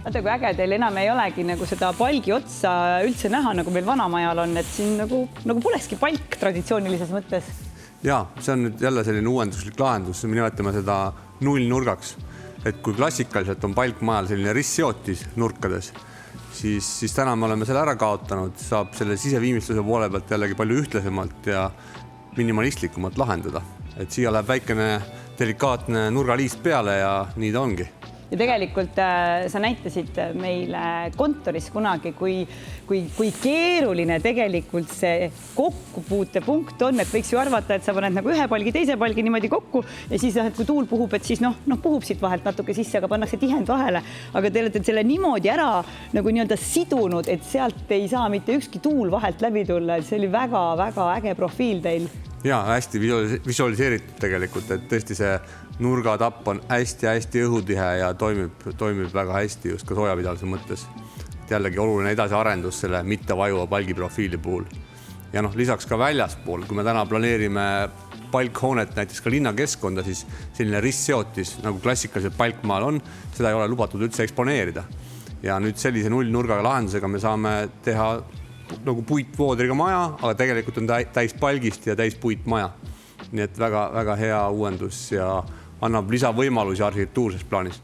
Vaata, kui äge teil enam ei olegi nagu seda palgi otsa üldse näha, nagu meil vanamajal on, et siin nagu polekski palk traditsioonilises mõttes. Ja, see on nüüd jälle selline uuenduslik lahendus, me nimetame seda nullnurgaks. Et kui klassikaliselt on palkmajal selline ristseotis nurkades, siis täna me oleme selle ära kaotanud, saab selle siseviimistluse poole pealt jällegi palju ühtlasemalt ja minimalistlikumalt lahendada. Et siia läheb väikene delikaatne nurgaliist peale ja nii ta ongi. Ja tegelikult sa näitasid meile kontoris kunagi, kui keeruline tegelikult see kokkupuutepunkt on, et võiks ju arvata, et sa paned nagu ühe palgi, teise palgi niimoodi kokku ja siis, et kui tuul puhub, et siis puhub siit vahelt natuke sisse, aga pannakse tihend vahele. Aga te olete selle niimoodi ära nagu nii-öelda sidunud, et sealt ei saa mitte ükski tuul vahelt läbi tulla. See oli väga-väga äge profiil teil. Ja, hästi visualiseeritud tegelikult, et tõesti see nurgatapp on hästi-hästi õhutihe ja toimib väga hästi just ka soojapidavuse mõttes. Jällegi oluline edasiarendus selle mitte vajuva palgiprofiili puhul. Ja lisaks ka väljaspool, kui me täna planeerime palkhoonet näiteks ka linnakeskkonda, siis selline ristseotis, nagu klassikaliselt palkmaal on, seda ei ole lubatud üldse eksponeerida. Ja nüüd sellise nullnurgaga lahendusega me saame teha nagu puitvoodriga maja, aga tegelikult on täis palgist ja täis puitmaja. Nii et väga hea uuendus ja annab lisavõimalusi arhitektuurses plaanis.